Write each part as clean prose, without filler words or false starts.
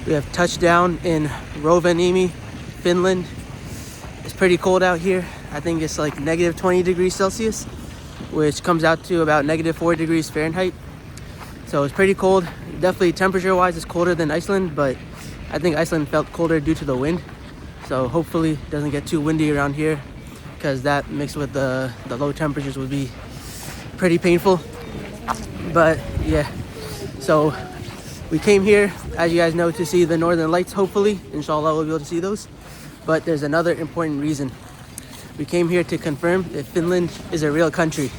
We have touchdown in Rovaniemi, Finland. It's pretty cold out here. I think it's like negative 20 degrees Celsius, which comes out to about negative 4 degrees Fahrenheit. So it's pretty cold. Definitely temperature-wise, it's colder than Iceland, but I think Iceland felt colder due to the wind. So hopefully it doesn't get too windy around here, because that mixed with the low temperatures would be pretty painful. But yeah, so we came here, as you guys know, to see the Northern Lights. Hopefully, inshallah, we'll be able to see those. But there's another important reason. We came here to confirm if Finland is a real country.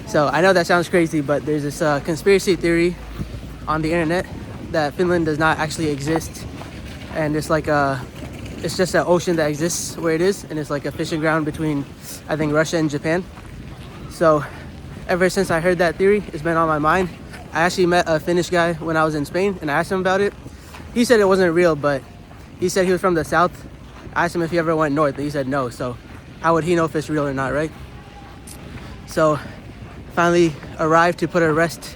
So I know that sounds crazy, but there's this conspiracy theory on the internet that Finland does not actually exist, and it's like it's just an ocean that exists where it is, and it's like a fishing ground between, I think, Russia and Japan. So ever since I heard that theory, it's been on my mind. I actually met a Finnish guy when I was in Spain, and I asked him about it. He said it wasn't real, but he said he was from the south. I asked him if he ever went north, and he said no. So how would he know if it's real or not, right? So finally arrived to put a rest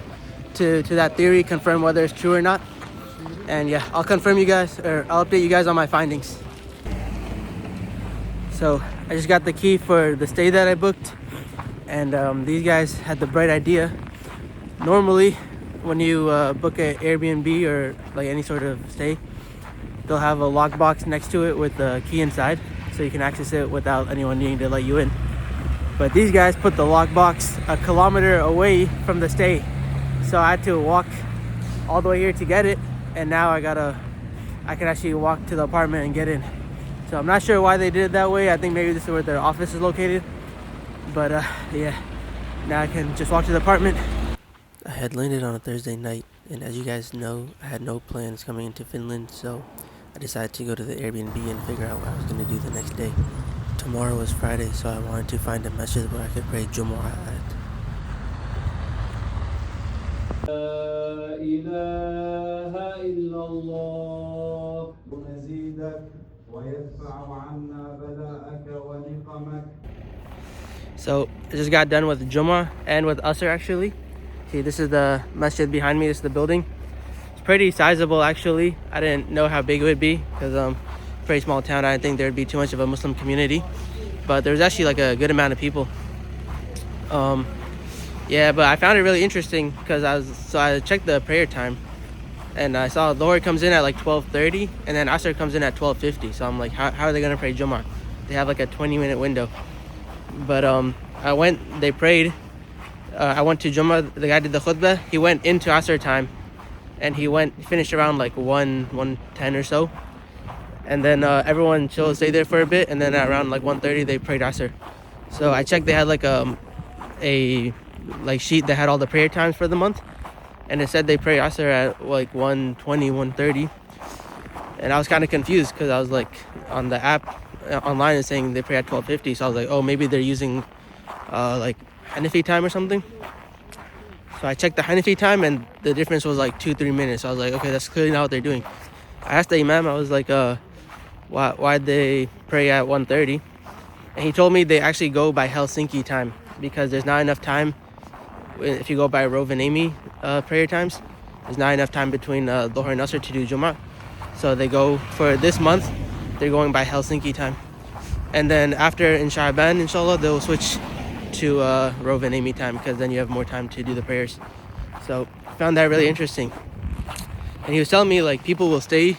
to that theory, confirm whether it's true or not. And yeah, I'll confirm you guys, or I'll update you guys on my findings. So I just got the key for the stay that I booked, and these guys had the bright idea. Normally when you book an Airbnb or like any sort of stay, they'll have a lockbox next to it with the key inside, so you can access it without anyone needing to let you in. But these guys put the lockbox a kilometer away from the stay, so I had to walk all the way here to get it, and now I can actually walk to the apartment and get in. So I'm not sure why they did it that way. I think maybe this is where their office is located. But yeah, now I can just walk to the apartment. I had landed on a Thursday night, and as you guys know, I had no plans coming into Finland, so I decided to go to the Airbnb and figure out what I was going to do the next day. Tomorrow was Friday, so I wanted to find a masjid where I could pray Jumu'ah at. La ilaha illallah nazidak wa yadfa'u 'anna bala'aka wa niqamak. So I just got done with Jumu'ah and with Asr actually. See, this is the masjid behind me. This is the building. It's pretty sizable actually. I didn't know how big it would be because pretty small town. I didn't think there'd be too much of a Muslim community, but there was actually like a good amount of people. Yeah, but I found it really interesting because I checked the prayer time, and I saw Dhuhr comes in at like 12:30, and then Asr comes in at 12:50. So I'm like, how are they gonna pray Jummah? They have like a 20-minute window. But I went, they prayed. I went to Jummah. The guy did the khutbah. He went into Asr time, and he finished around like 1:10 or so. And then everyone stayed there for a bit, and then at around like 1:30 they prayed Asr. So I checked, they had like a sheet that had all the prayer times for the month, and it said they pray Asr at like 1:20, 1:30. And I was kind of confused because I was like, on the app online is saying they pray at 12:50, so I was like, oh, maybe they're using like Hanafi time or something. So I checked the Hanafi time, and the difference was like 2-3 minutes. So I was like, okay, that's clearly not what they're doing. I asked the imam, I was like, why'd they pray at 1:30? And he told me they actually go by Helsinki time because there's not enough time. If you go by Rovaniemi prayer times, there's not enough time between Dhuhr and Asr to do Jummah. So they go, for this month, they're going by Helsinki time. And then after in Sha'ban, inshallah, they'll switch to Rovaniemi time, because then you have more time to do the prayers. So I found that really interesting. And he was telling me like people will stay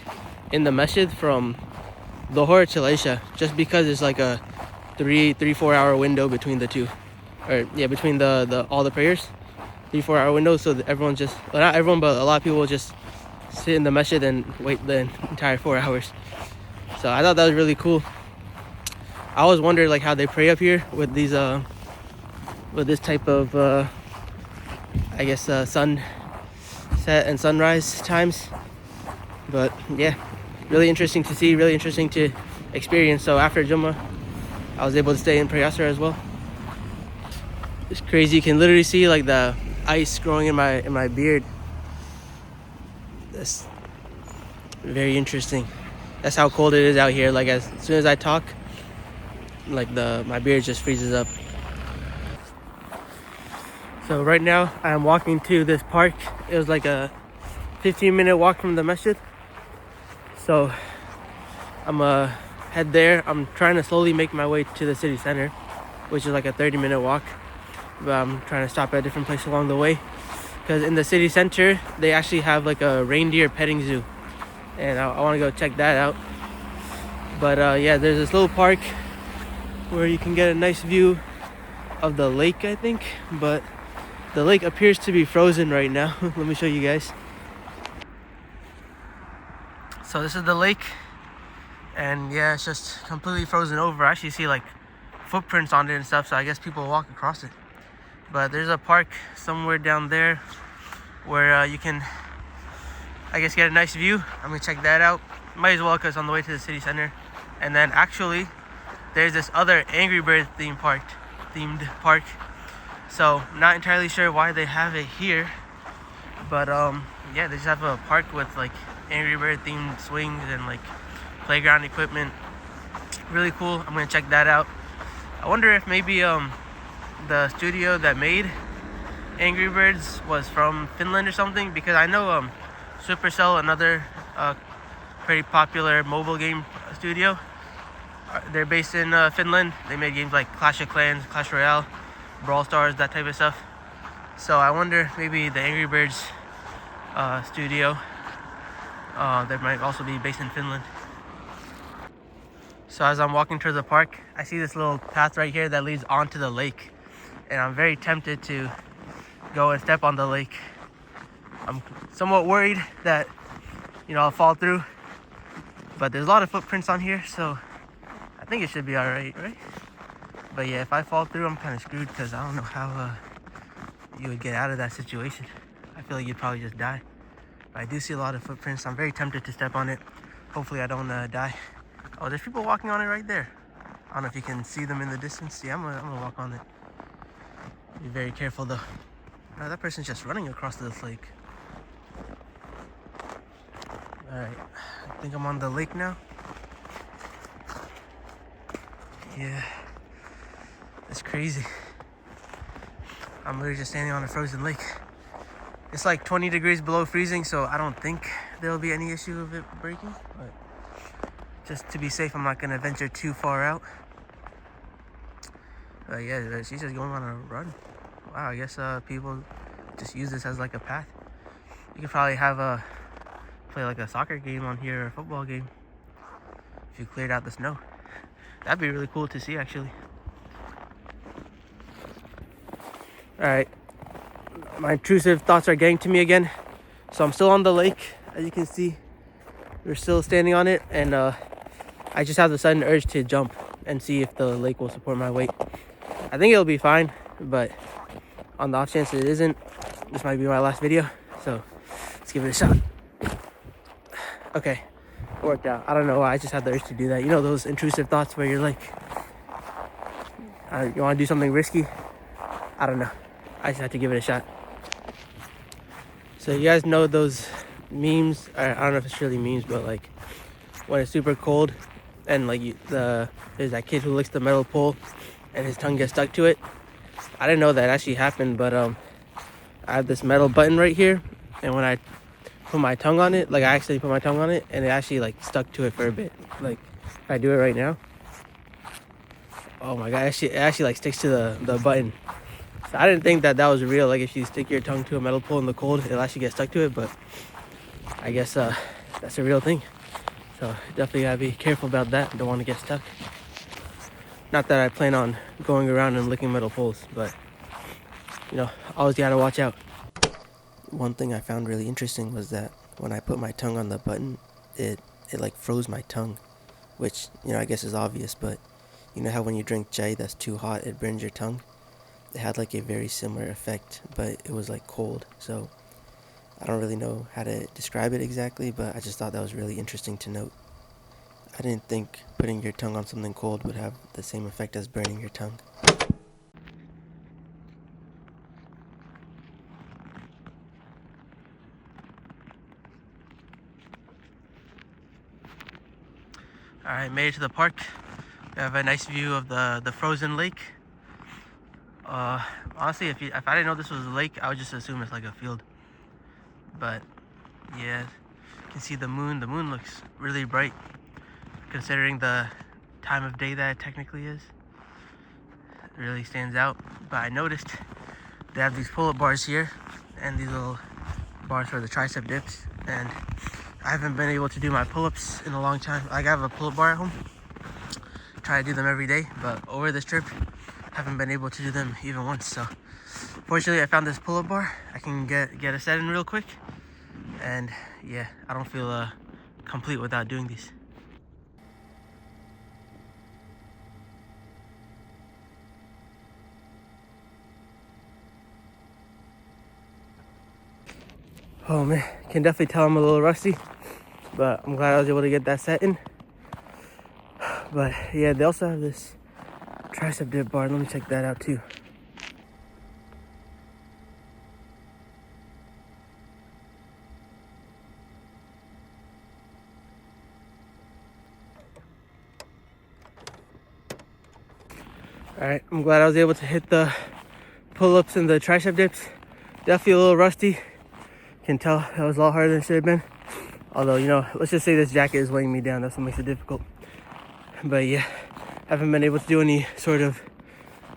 in the masjid from Dhuhr till Isha just because it's like a 3-4 hour window between the two, or yeah, between the all the prayers, 3-4 hour window. So everyone just, well, not everyone, but a lot of people will just sit in the masjid and wait the entire 4 hours. So I thought that was really cool. I always wondered like how they pray up here with these with this type of I guess sunset and sunrise times. But yeah, really interesting to see, really interesting to experience. So after Jummah, I was able to stay in pray Asr as well. It's crazy. You can literally see like the ice growing in my beard. That's very interesting. That's how cold it is out here. Like as soon as I talk, like my beard just freezes up. So right now I'm walking to this park. It was like a 15-minute walk from the masjid. So I'm head there. I'm trying to slowly make my way to the city center, which is like a 30-minute walk. But I'm trying to stop at a different place along the way, because in the city center they actually have like a reindeer petting zoo, and I want to go check that out. But yeah, there's this little park where you can get a nice view of the lake, I think, but the lake appears to be frozen right now. Let me show you guys. So this is the lake, and yeah, it's just completely frozen over. I actually see like footprints on it and stuff, so I guess people walk across it. But there's a park somewhere down there where you can, I guess, get a nice view. I'm gonna check that out. Might as well, because on the way to the city center. And then actually there's this other Angry Bird themed park. So not entirely sure why they have it here, but yeah, they just have a park with like Angry Bird themed swings and like playground equipment. Really cool. I'm gonna check that out. I wonder if maybe the studio that made Angry Birds was from Finland or something, because I know Supercell, another pretty popular mobile game studio, they're based in Finland. They made games like Clash of Clans, Clash Royale, Brawl Stars, that type of stuff. So I wonder maybe the Angry Birds studio that might also be based in Finland. So as I'm walking towards the park, I see this little path right here that leads onto the lake, and I'm very tempted to go and step on the lake. I'm somewhat worried that, you know, I'll fall through, but there's a lot of footprints on here, so I think it should be all right? But yeah, if I fall through, I'm kind of screwed, because I don't know how you would get out of that situation. I feel like you'd probably just die. But I do see a lot of footprints. I'm very tempted to step on it. Hopefully I don't die. Oh, there's people walking on it right there. I don't know if you can see them in the distance. Yeah, I'm gonna walk on it. Be very careful though. Now, that person's just running across this lake. Alright, I think I'm on the lake now. Yeah, it's crazy. I'm literally just standing on a frozen lake. It's like 20 degrees below freezing, so I don't think there'll be any issue of it breaking. But just to be safe, I'm not gonna venture too far out. But yeah, she's just going on a run. Wow, I guess people just use this as like a path. You could probably have play like a soccer game on here or a football game if you cleared out the snow. That'd be really cool to see, actually. Alright, my intrusive thoughts are getting to me again. So I'm still on the lake, as you can see. We're still standing on it, and I just have the sudden urge to jump and see if the lake will support my weight. I think it'll be fine, but on the off chance it isn't, this might be my last video, so let's give it a shot. Okay, it worked out. I don't know why, I just had the urge to do that. You know those intrusive thoughts where you're like, you want to do something risky? I don't know. I just had to give it a shot. So you guys know those memes? I don't know if it's really memes, but like when it's super cold and like there's that kid who licks the metal pole and his tongue gets stuck to it. I didn't know that actually happened, but I have this metal button right here, and when I put my tongue on it, like I actually put my tongue on it, and it actually like stuck to it for a bit. Like if I do it right now, oh my god, it actually like sticks to the button. So I didn't think that was real. Like if you stick your tongue to a metal pole in the cold, it'll actually get stuck to it. But I guess that's a real thing. So definitely gotta be careful about that. Don't want to get stuck. Not that I plan on going around and licking metal poles, but you know, always gotta watch out. One thing I found really interesting was that when I put my tongue on the button, it like froze my tongue, which, you know, I guess is obvious, but you know how when you drink chai that's too hot, it burns your tongue? It had like a very similar effect, but it was like cold. So I don't really know how to describe it exactly, but I just thought that was really interesting to note. I didn't think putting your tongue on something cold would have the same effect as burning your tongue. Alright, made it to the park. We have a nice view of the frozen lake. Honestly, if I didn't know this was a lake, I would just assume it's like a field. But yeah, can see the moon. The moon looks really bright considering the time of day that it technically is. It really stands out. But I noticed they have these pull-up bars here and these little bars for the tricep dips, and I haven't been able to do my pull-ups in a long time. Like, I have a pull-up bar at home, try to do them every day, but over this trip haven't been able to do them even once. So fortunately I found this pull-up bar. I can get a set in real quick, and yeah, I don't feel complete without doing these. Oh man, can definitely tell I'm a little rusty, but I'm glad I was able to get that set in. But yeah, they also have this tricep dip bar. Let me check that out too. All right, I'm glad I was able to hit the pull-ups and the tricep dips. Definitely a little rusty. Can tell that was a lot harder than it should have been. Although, you know, let's just say this jacket is weighing me down. That's what makes it difficult. But yeah, haven't been able to do any sort of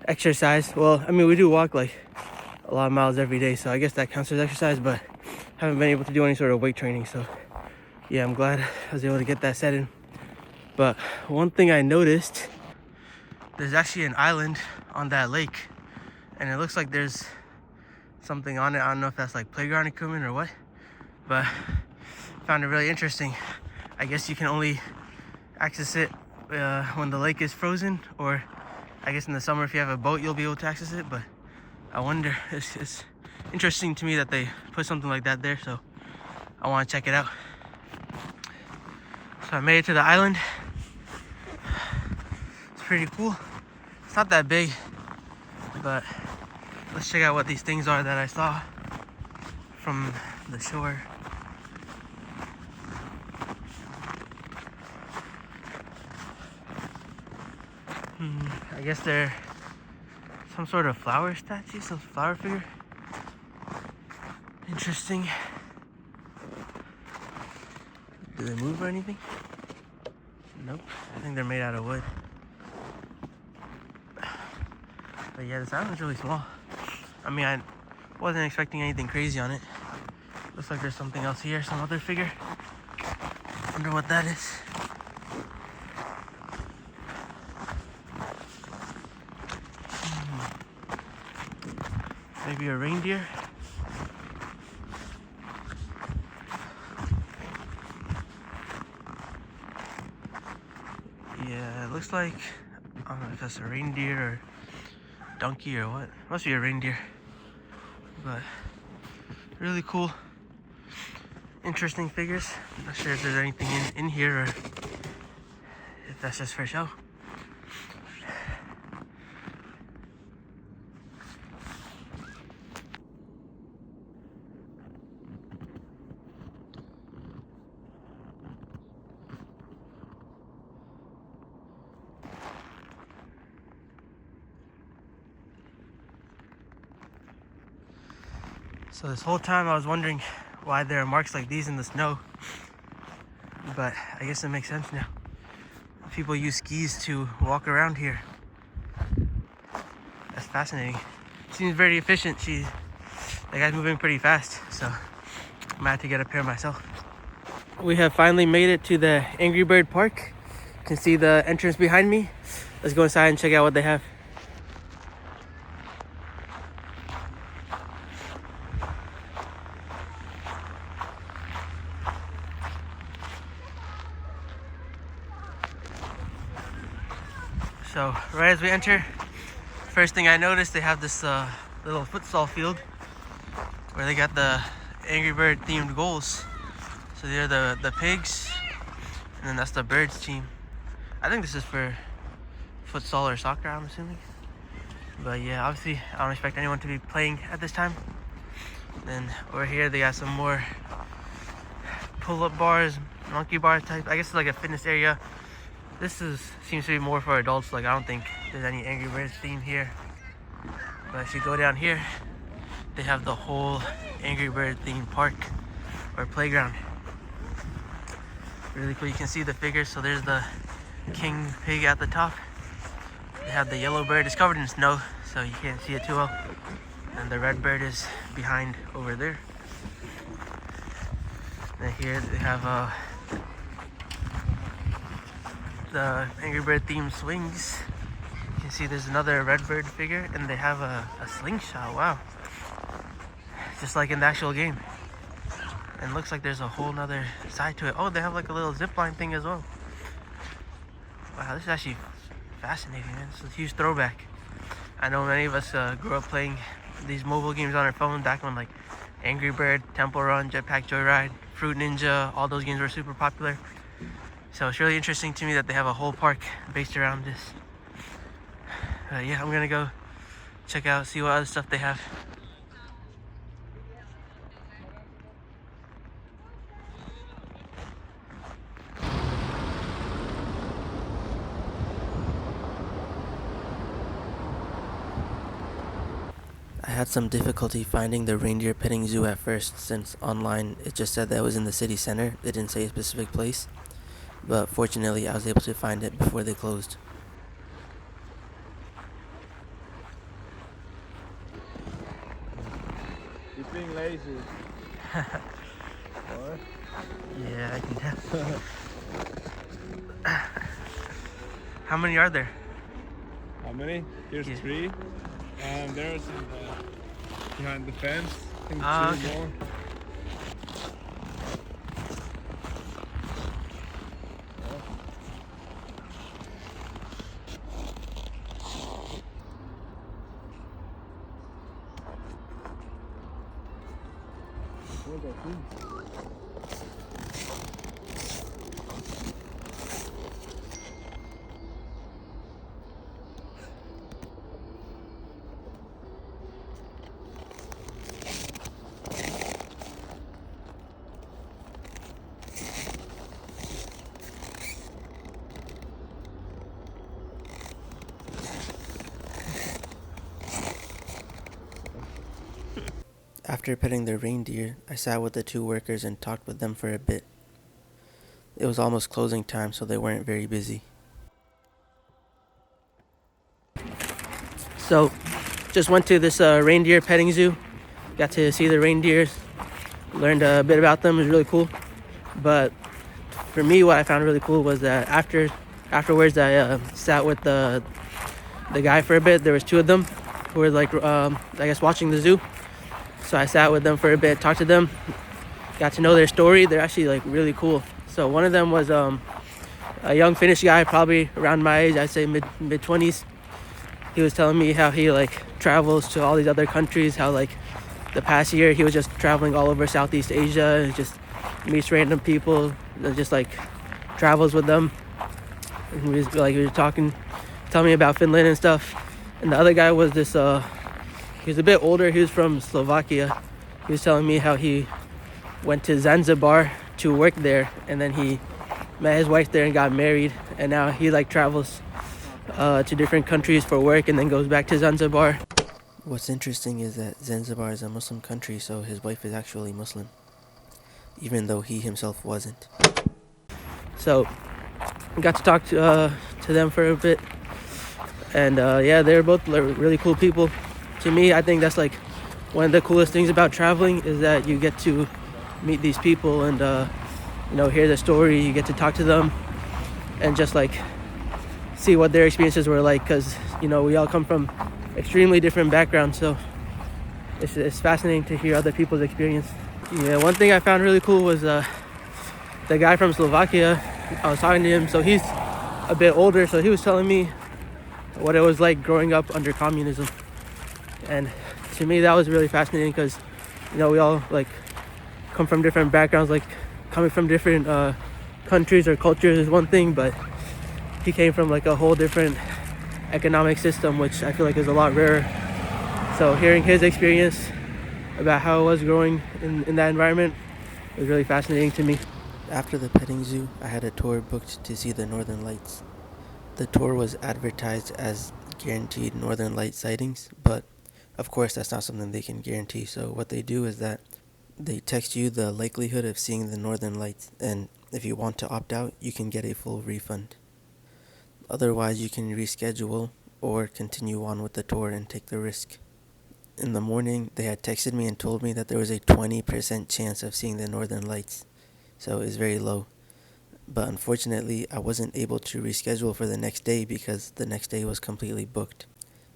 exercise. Well, I mean, we do walk like a lot of miles every day, so I guess that counts as exercise, but haven't been able to do any sort of weight training. So yeah, I'm glad I was able to get that set in. But one thing I noticed, there's actually an island on that lake, and it looks like there's something on it. I don't know if that's like playground equipment or what, but found it really interesting. I guess you can only access it when the lake is frozen, or I guess in the summer if you have a boat you'll be able to access it. But I wonder, it's interesting to me that they put something like that there, so I want to check it out. So I made it to the island. It's pretty cool. It's not that big, but let's check out what these things are that I saw from the shore. I guess they're some sort of flower statue, some flower figure. Interesting. Do they move or anything? Nope. I think they're made out of wood. But yeah, this island's really small. I mean, I wasn't expecting anything crazy on it. Looks like there's something else here, some other figure. Wonder what that is. Maybe a reindeer. Yeah, it looks like, I don't know if that's a reindeer or donkey or what. Must be a reindeer. But really cool, interesting figures. I'm not sure if there's anything in here or if that's just for show. So this whole time I was wondering why there are marks like these in the snow, but I guess it makes sense now. People use skis to walk around here. That's fascinating. Seems very efficient. The guy's moving pretty fast, so I might have to get a pair myself. We have finally made it to the Angry Bird Park. You can see the entrance behind me. Let's go inside and check out what they have. So right as we enter, first thing I noticed, they have this little futsal field where they got the Angry Bird themed goals. So they're the pigs, and then that's the birds team. I think this is for futsal or soccer, I'm assuming. But yeah, obviously I don't expect anyone to be playing at this time. Then over here they got some more pull-up bars, monkey bar type. I guess it's like a fitness area. This seems to be more for adults. Like, I don't think there's any Angry Birds theme here. But if you go down here, they have the whole Angry Bird themed park or playground. Really cool. You can see the figures. So there's the king pig at the top. They have the yellow bird. It's covered in snow, so you can't see it too well. And the red bird is behind over there. And here they have the Angry Bird themed swings. You can see there's another red bird figure, and they have a slingshot. Wow. Just like in the actual game. And looks like there's a whole nother side to it. Oh, they have like a little zip line thing as well. Wow, this is actually fascinating, man. It's a huge throwback. I know many of us grew up playing these mobile games on our phone back when like Angry Bird, Temple Run, Jetpack Joyride, Fruit Ninja, all those games were super popular. So it's really interesting to me that they have a whole park based around this. Yeah, I'm gonna go check out, see what other stuff they have. I had some difficulty finding the reindeer petting zoo at first, since online it just said that it was in the city center. It didn't say a specific place. But fortunately I was able to find it before they closed. He's being lazy. What? Yeah, I can tell. How many are there? How many? Here's 3. And there's behind the fence. I think 2 okay. more. After petting the reindeer, I sat with the 2 workers and talked with them for a bit. It was almost closing time, so they weren't very busy. So, just went to this reindeer petting zoo. Got to see the reindeers, learned a bit about them. It was really cool. But for me, what I found really cool was that afterwards, I sat with the guy for a bit. There was 2 of them who were like, I guess, watching the zoo. So I sat with them for a bit, talked to them, got to know their story. They're actually like really cool. So one of them was a young Finnish guy, probably around my age, I'd say mid 20s. He was telling me how he like travels to all these other countries, how like the past year he was just traveling all over Southeast Asia and just meets random people and just like travels with them. And he was talking, telling me about Finland and stuff. And the other guy was this he was a bit older. He was from Slovakia. He was telling me how he went to Zanzibar to work there, and then he met his wife there and got married, and now he like travels to different countries for work and then goes back to Zanzibar. What's interesting is that Zanzibar is a Muslim country, so his wife is actually Muslim, even though he himself wasn't. So I got to talk to them for a bit, and yeah, they're both really cool people. To me, I think that's like one of the coolest things about traveling, is that you get to meet these people and hear the story. You get to talk to them and just like see what their experiences were like, because we all come from extremely different backgrounds, so it's fascinating to hear other people's experience. Yeah, one thing I found really cool was the guy from Slovakia. I was talking to him, so he's a bit older, so he was telling me what it was like growing up under communism. And to me, that was really fascinating, because we all like come from different backgrounds. Like coming from different countries or cultures is one thing, but he came from like a whole different economic system, which I feel like is a lot rarer. So hearing his experience about how it was growing in that environment was really fascinating to me. After the petting zoo, I had a tour booked to see the Northern Lights. The tour was advertised as guaranteed Northern Light sightings, but of course that's not something they can guarantee. So what they do is that they text you the likelihood of seeing the Northern Lights, and If you want to opt out, you can get a full refund. Otherwise, you can reschedule or continue on with the tour and take the risk. In the morning, they had texted me and told me that there was a 20% chance of seeing the northern lights, so it's very low. But unfortunately, I wasn't able to reschedule for the next day because the next day was completely booked.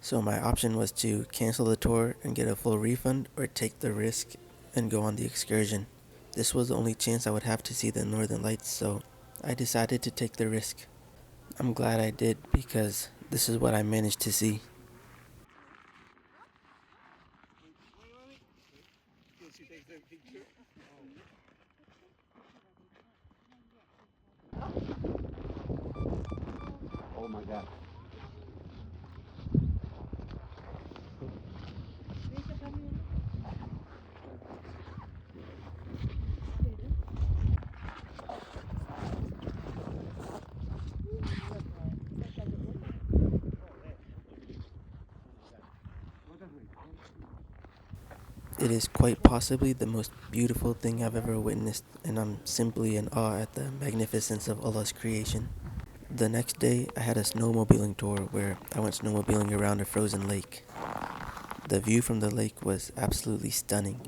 So my option was to cancel the tour and get a full refund, or take the risk and go on the excursion. This was the only chance I would have to see the northern lights, so I decided to take the risk. I'm glad I did because this is what I managed to see. Oh my God. It is quite possibly the most beautiful thing I've ever witnessed, and I'm simply in awe at the magnificence of Allah's creation. The next day, I had a snowmobiling tour where I went snowmobiling around a frozen lake. The view from the lake was absolutely stunning.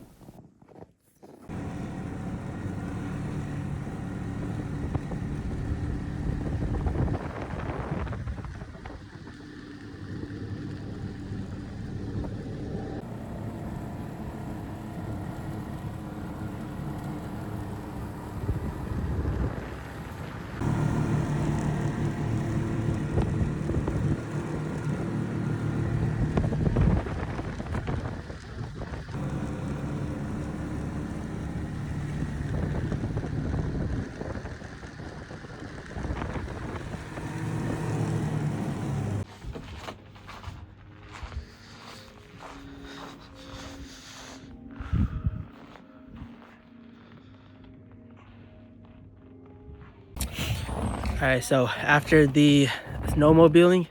Alright, so after the snowmobiling,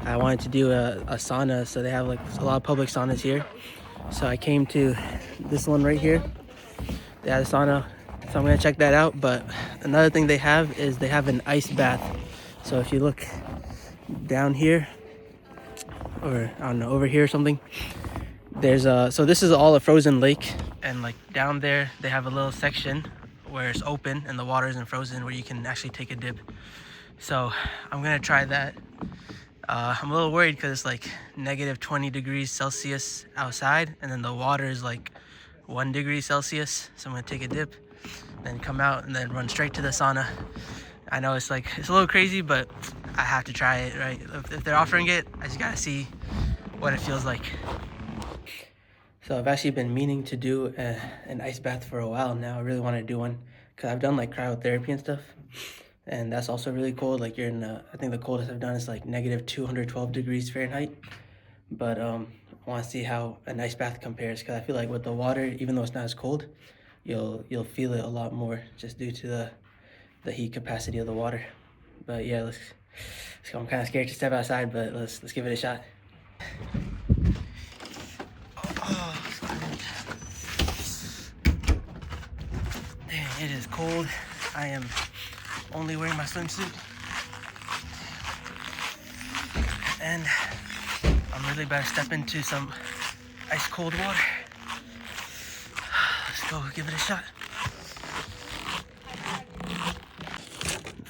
I wanted to do a sauna. So they have like a lot of public saunas here. So I came to this one right here. They have a sauna, so I'm gonna check that out. But another thing they have is they have an ice bath. So if you look down here, or I don't know, over here or something, there's so this is all a frozen lake, and like down there they have a little section where it's open and the water isn't frozen, where you can actually take a dip. So I'm gonna try that. I'm a little worried because it's like negative 20 degrees Celsius outside, and then the water is like 1 degree Celsius. So I'm gonna take a dip, then come out, and then run straight to the sauna. I know it's a little crazy, but I have to try it, right? If they're offering it, I just gotta see what it feels like. So I've actually been meaning to do an ice bath for a while now. I really want to do one because I've done like cryotherapy and stuff, and that's also really cold. Like you're in, I think the coldest I've done is like negative 212 degrees Fahrenheit. But I want to see how an ice bath compares, because I feel like with the water, even though it's not as cold, you'll feel it a lot more just due to the heat capacity of the water. But yeah, let's go. I'm kind of scared to step outside, but let's give it a shot. Dang, it is cold. I am only wearing my swimsuit, and I'm really about to step into some ice cold water. Let's go give it a shot.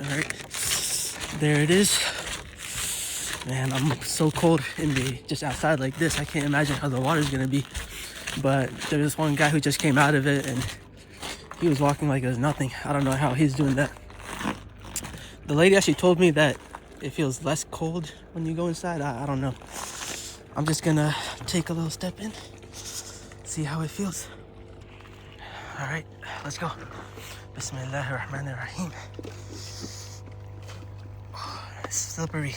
Alright, there it is. Man, I'm so cold just outside like this. I can't imagine how the water's gonna be. But there's this one guy who just came out of it, and he was walking like it was nothing. I don't know how he's doing that. The lady actually told me that it feels less cold when you go inside. I don't know. I'm just gonna take a little step in, see how it feels. All right, let's go. Bismillahirrahmanirrahim. Oh, it's slippery.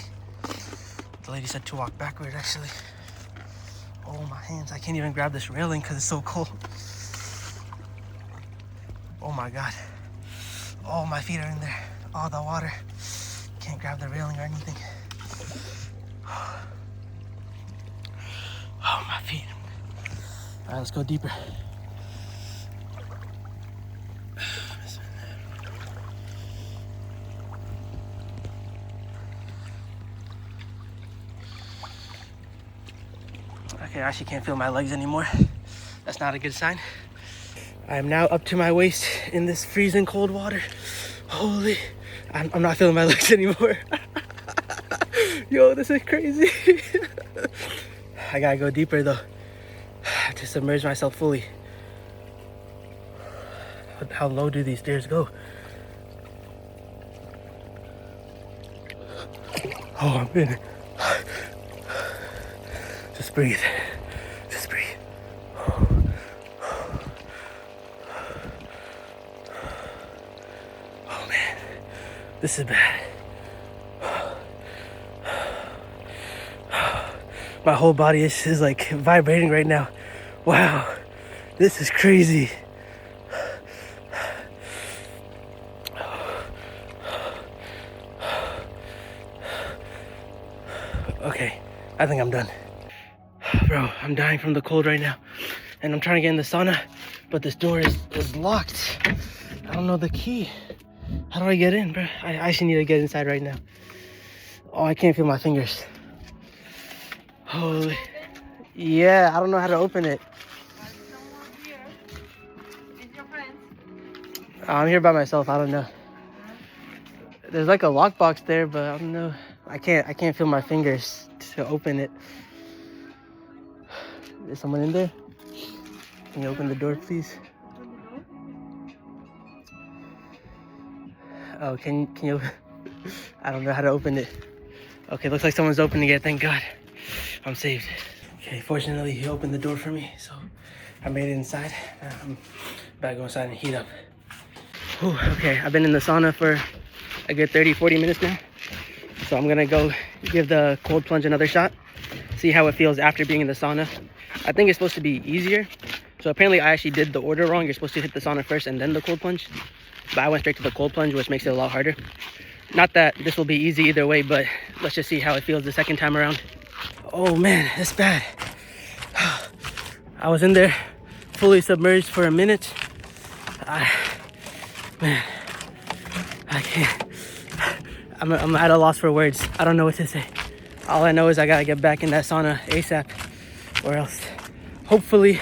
The lady said to walk backward, actually. Oh, my hands. I can't even grab this railing because it's so cold. Oh my God. Oh, my feet are in there. Oh, the water. Can't grab the railing or anything. Oh, my feet. All right, let's go deeper. Okay, I actually can't feel my legs anymore. That's not a good sign. I am now up to my waist in this freezing cold water. Holy, I'm not feeling my legs anymore. Yo, this is crazy. I gotta go deeper though to submerge myself fully. How low do these stairs go? Oh, I'm in. Just breathe. Just breathe. Oh man, this is bad. My whole body is like vibrating right now. Wow, this is crazy. Okay, I think I'm done. Bro, I'm dying from the cold right now. And I'm trying to get in the sauna, but this door is locked. I don't know the key. How do I get in, bro? I actually need to get inside right now. Oh, I can't feel my fingers. Holy. Yeah, I don't know how to open it. I'm here by myself. I don't know. There's like a lockbox there, but I don't know. I can't feel my fingers to open it. Is someone in there? Can you open the door, please? Oh, can you? I don't know how to open it. Okay, looks like someone's opening it. Thank God, I'm saved. Okay, fortunately he opened the door for me, so I made it inside. I'm about to go inside and heat up. Whew, okay, I've been in the sauna for a good 30-40 minutes now, so I'm gonna go give the cold plunge another shot, see how it feels after being in the sauna. I think it's supposed to be easier, so apparently I actually did the order wrong. You're supposed to hit the sauna first and then the cold plunge, but I went straight to the cold plunge, which makes it a lot harder. Not that this will be easy either way, but let's just see how it feels the second time around. Oh man, it's bad. I was in there fully submerged for a minute. Man, I can't. I'm at a loss for words. I don't know what to say. All I know is I gotta get back in that sauna ASAP, or else hopefully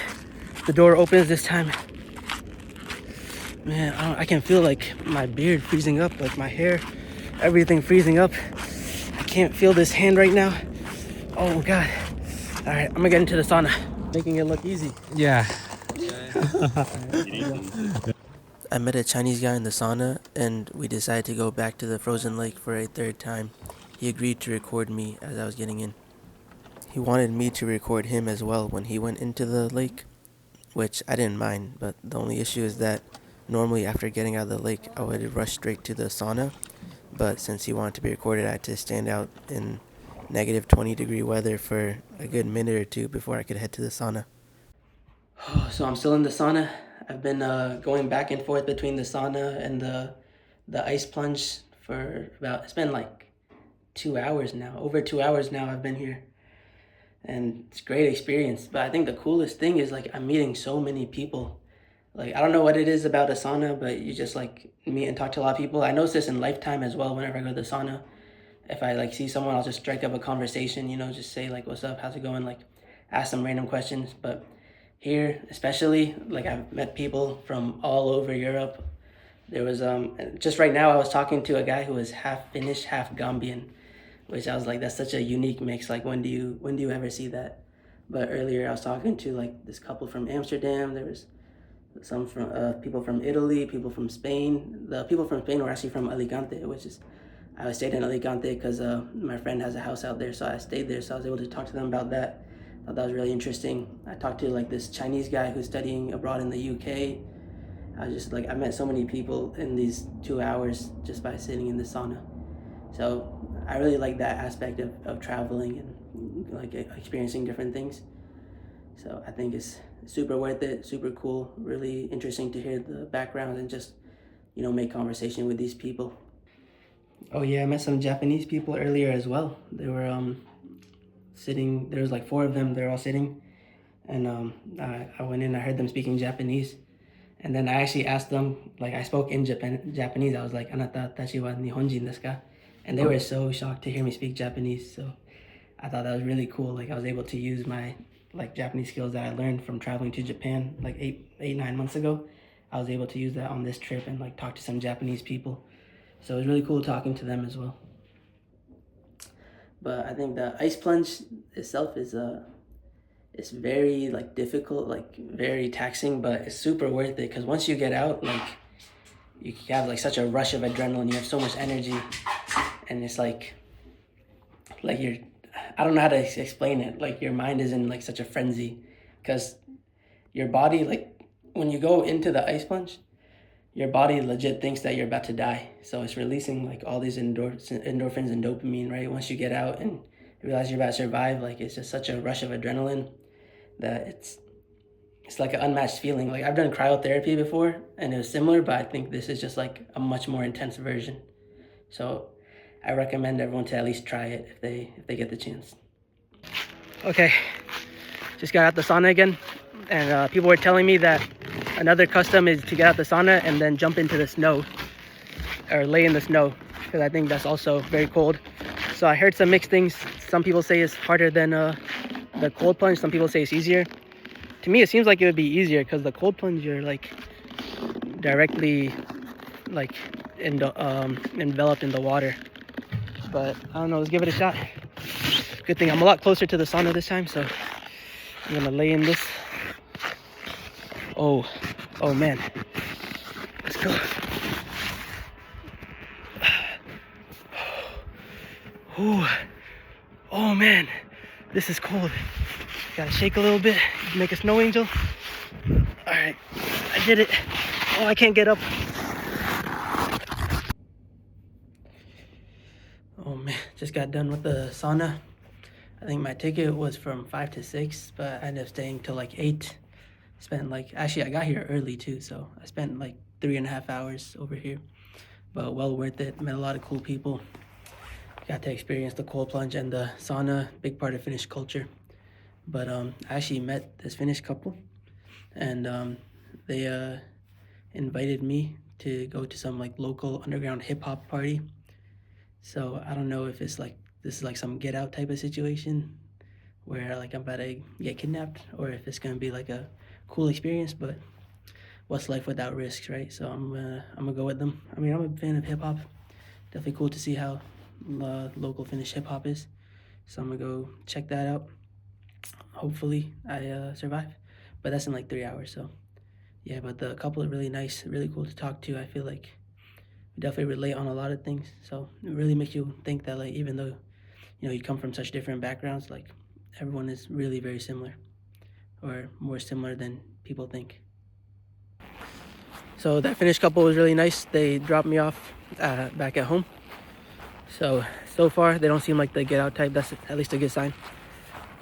the door opens this time. Man, I can feel like my beard freezing up, like my hair, everything freezing up. I can't feel this hand right now. Oh God. All right, I'm gonna get into the sauna. Making it look easy. Yeah. I met a Chinese guy in the sauna, and we decided to go back to the frozen lake for a third time. He agreed to record me as I was getting in. He wanted me to record him as well when he went into the lake, which I didn't mind, but the only issue is that normally after getting out of the lake, I would rush straight to the sauna, but since he wanted to be recorded, I had to stand out in negative 20-degree weather for a good minute or two before I could head to the sauna. So I'm still in the sauna. I've been going back and forth between the sauna and the ice plunge for it's been like 2 hours now. Over 2 hours now I've been here. And it's a great experience. But I think the coolest thing is like I'm meeting so many people. Like I don't know what it is about a sauna, but you just like meet and talk to a lot of people. I notice this in Lifetime as well whenever I go to the sauna. If I like see someone, I'll just strike up a conversation, just say like, what's up, how's it going? Like ask some random questions. But here, especially, like I've met people from all over Europe. There was just right now I was talking to a guy who was half Finnish, half Gambian, which I was like, that's such a unique mix. Like when do you ever see that? But earlier I was talking to like this couple from Amsterdam. There was some from people from Italy, people from Spain. The people from Spain were actually from Alicante, I stayed in Alicante because my friend has a house out there, so I stayed there. So I was able to talk to them about that. I thought that was really interesting. I talked to like this Chinese guy who's studying abroad in the UK. I met so many people in these 2 hours just by sitting in the sauna. So I really like that aspect of traveling and like experiencing different things. So I think it's super worth it, super cool, really interesting to hear the background and just, make conversation with these people. Oh yeah, I met some Japanese people earlier as well. They were sitting, there was like 4 of them, they're all sitting. And I went in, I heard them speaking Japanese. And then I actually asked them, like I spoke in Japanese. I was like, "Anata tachi wa Nihonjin desu ka?" And they were so shocked to hear me speak Japanese. So I thought that was really cool. Like I was able to use my like Japanese skills that I learned from traveling to Japan like 9 months ago. I was able to use that on this trip and like talk to some Japanese people. So it was really cool talking to them as well. But I think the ice plunge itself is it's very like difficult, like very taxing, but it's super worth it because once you get out, like you have like such a rush of adrenaline, you have so much energy, and it's like you're, I don't know how to explain it. Like your mind is in like such a frenzy because your body, like when you go into the ice plunge, your body legit thinks that you're about to die. So it's releasing like all these endorphins and dopamine, right? Once you get out and realize you're about to survive, like it's just such a rush of adrenaline that it's like an unmatched feeling. Like I've done cryotherapy before and it was similar, but I think this is just like a much more intense version. So I recommend everyone to at least try it if they get the chance. Okay, just got out the sauna again, and people were telling me that another custom is to get out the sauna and then jump into the snow or lay in the snow, because I think that's also very cold. So I heard some mixed things. Some people say it's harder than the cold plunge. Some people say it's easier. To me, it seems like it would be easier because the cold plunge, you're like directly like enveloped in the water. But I don't know, let's give it a shot. Good thing I'm a lot closer to the sauna this time, so I'm gonna lay in this. Oh man, let's go. Oh man, this is cold. Gotta shake a little bit, make a snow angel. All right, I did it. Oh, I can't get up. Oh man, just got done with the sauna. I think my ticket was from 5 to 6, but I ended up staying till like 8. Spent like, actually I got here early too, so I spent like 3.5 hours over here, but well worth it. Met a lot of cool people. Got to experience the cold plunge and the sauna, big part of Finnish culture. But I actually met this Finnish couple, and they invited me to go to some like local underground hip hop party. So I don't know if it's like, this is like some get out type of situation where like I'm about to get kidnapped, or if it's gonna be like a cool experience. But what's life without risks, right? So I'm gonna go with them. I mean, I'm a fan of hip hop. Definitely cool to see how local Finnish hip hop is. So I'm gonna go check that out. Hopefully I survive, but that's in like 3 hours. So yeah, but the couple are really nice, really cool to talk to. I feel like we definitely relate on a lot of things. So it really makes you think that like, even though you come from such different backgrounds, like everyone is really very similar, or more similar than people think. So that Finnish couple was really nice. They dropped me off back at home. So far they don't seem like the get out type. That's at least a good sign.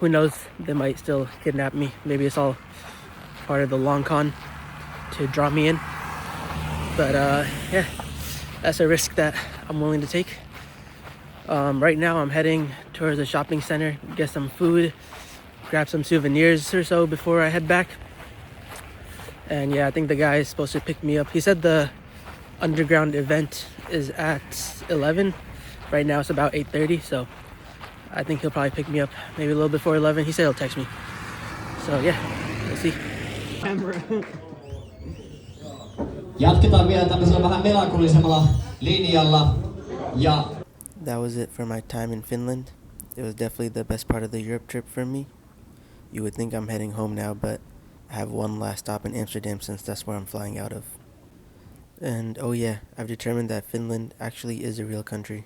Who knows, they might still kidnap me. Maybe it's all part of the long con to draw me in. But yeah, that's a risk that I'm willing to take. Right now I'm heading towards a shopping center, get some food, grab some souvenirs or so before I head back. And yeah, I think the guy is supposed to pick me up. He said the underground event is at 11. Right now it's about 8:30, so I think he'll probably pick me up maybe a little before 11. He said he'll text me. So yeah, we'll see. Jatketaan vielä tämmöisellä vähän melankolisemmalla linjalla. That was it for my time in Finland. It was definitely the best part of the Europe trip for me. You would think I'm heading home now, but I have one last stop in Amsterdam since that's where I'm flying out of. And oh yeah, I've determined that Finland actually is a real country.